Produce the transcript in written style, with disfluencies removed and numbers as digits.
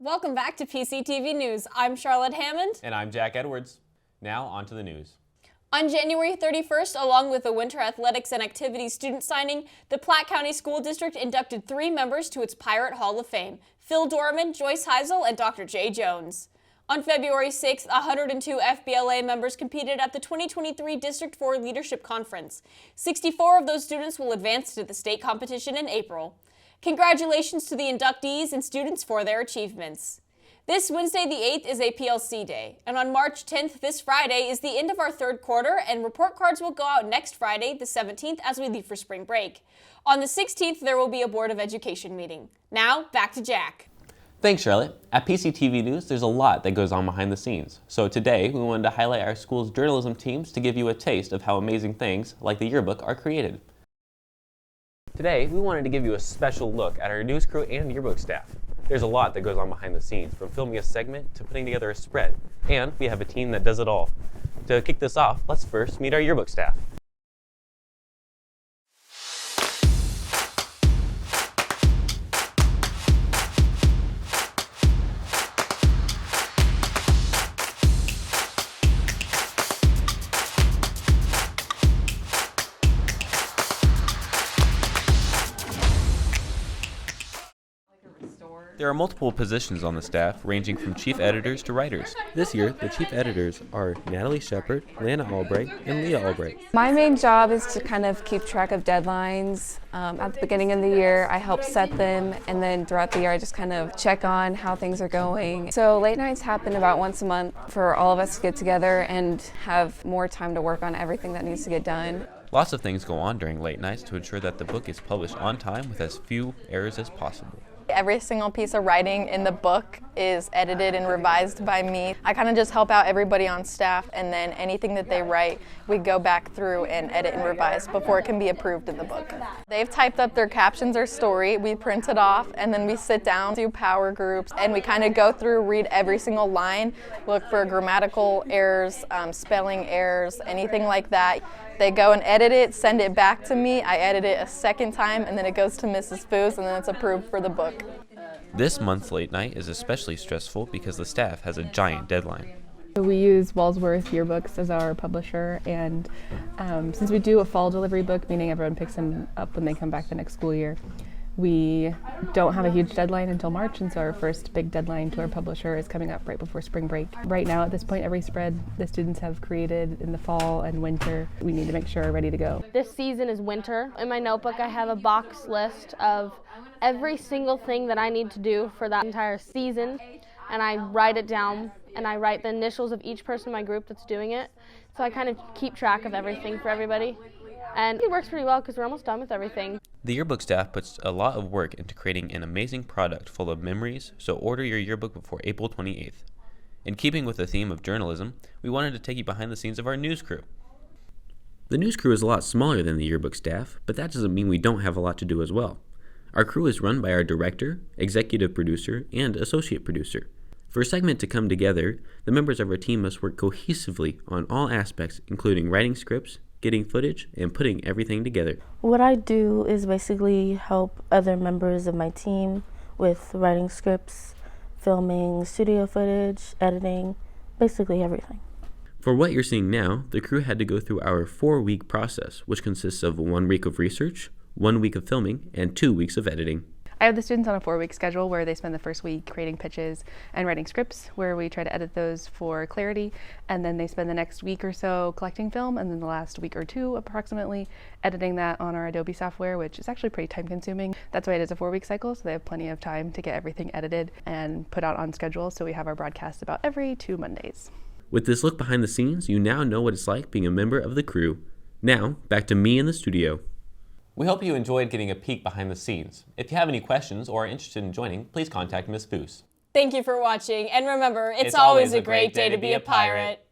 Welcome back to PCTV News. I'm Charlotte Hammond. And I'm Jack Edwards. Now on to the news. On January 31st, along with the Winter Athletics and Activities student signing, the Platte County School District inducted 3 members to its Pirate Hall of Fame: Phil Dorman, Joyce Heisel, and Dr. Jay Jones. On February 6th, 102 FBLA members competed at the 2023 District 4 Leadership Conference. 64 of those students will advance to the state competition in April. Congratulations to the inductees and students for their achievements. This Wednesday the 8th is a PLC day, and on March 10th, this Friday, is the end of our third quarter, and report cards will go out next Friday, the 17th, as we leave for spring break. On the 16th, there will be a Board of Education meeting. Now, back to Jack. Thanks, Charlotte. At PCTV News, there's a lot that goes on behind the scenes. So today, we wanted to highlight our school's journalism teams to give you a taste of how amazing things like the yearbook are created. Today, we wanted to give you a special look at our news crew and yearbook staff. There's a lot that goes on behind the scenes, from filming a segment to putting together a spread, and we have a team that does it all. To kick this off, let's first meet our yearbook staff. There are multiple positions on the staff, ranging from chief editors to writers. This year, the chief editors are Natalie Shepard, Lana Albright, and Leah Albright. My main job is to kind of keep track of deadlines. At the beginning of the year, I help set them, and then throughout the year, I just kind of check on how things are going. So late nights happen about once a month for all of us to get together and have more time to work on everything that needs to get done. Lots of things go on during late nights to ensure that the book is published on time with as few errors as possible. Every single piece of writing in the book is edited and revised by me. I kind of just help out everybody on staff, and then anything that they write, we go back through and edit and revise before it can be approved in the book. They've typed up their captions or story, we print it off, and then we sit down, do power groups, and we kind of go through, read every single line, look for grammatical errors, spelling errors, anything like that. They go and edit it, send it back to me, I edit it a second time, and then it goes to Mrs. Foos, and then it's approved for the book. This month's late night is especially stressful because the staff has a giant deadline. We use Walsworth Yearbooks as our publisher, and since we do a fall delivery book, meaning everyone picks them up when they come back the next school year, we don't have a huge deadline until March, and so our first big deadline to our publisher is coming up right before spring break. Right now, at this point, every spread the students have created in the fall and winter, we need to make sure are ready to go. This season is winter. In my notebook, I have a box list of every single thing that I need to do for that entire season, and I write it down, and I write the initials of each person in my group that's doing it, so I kind of keep track of everything for everybody. And it works pretty well because we're almost done with everything. The yearbook staff puts a lot of work into creating an amazing product full of memories, so order your yearbook before April 28th. In keeping with the theme of journalism, we wanted to take you behind the scenes of our news crew. The news crew is a lot smaller than the yearbook staff, but that doesn't mean we don't have a lot to do as well. Our crew is run by our director, executive producer, and associate producer. For a segment to come together, the members of our team must work cohesively on all aspects, including writing scripts, getting footage, and putting everything together. What I do is basically help other members of my team with writing scripts, filming, studio footage, editing, basically everything. For what you're seeing now, the crew had to go through our 4-week process, which consists of 1 week of research, 1 week of filming, and 2 weeks of editing. I have the students on a 4-week schedule where they spend the first week creating pitches and writing scripts, where we try to edit those for clarity, and then they spend the next week or so collecting film, and then the last week or two approximately editing that on our Adobe software, which is actually pretty time consuming. That's why it is a 4-week cycle, so they have plenty of time to get everything edited and put out on schedule, so we have our broadcast about every 2 Mondays. With this look behind the scenes, you now know what it's like being a member of the crew. Now, back to me in the studio. We hope you enjoyed getting a peek behind the scenes. If you have any questions or are interested in joining, please contact Ms. Foos. Thank you for watching, and remember, it's always a great day to be a pirate.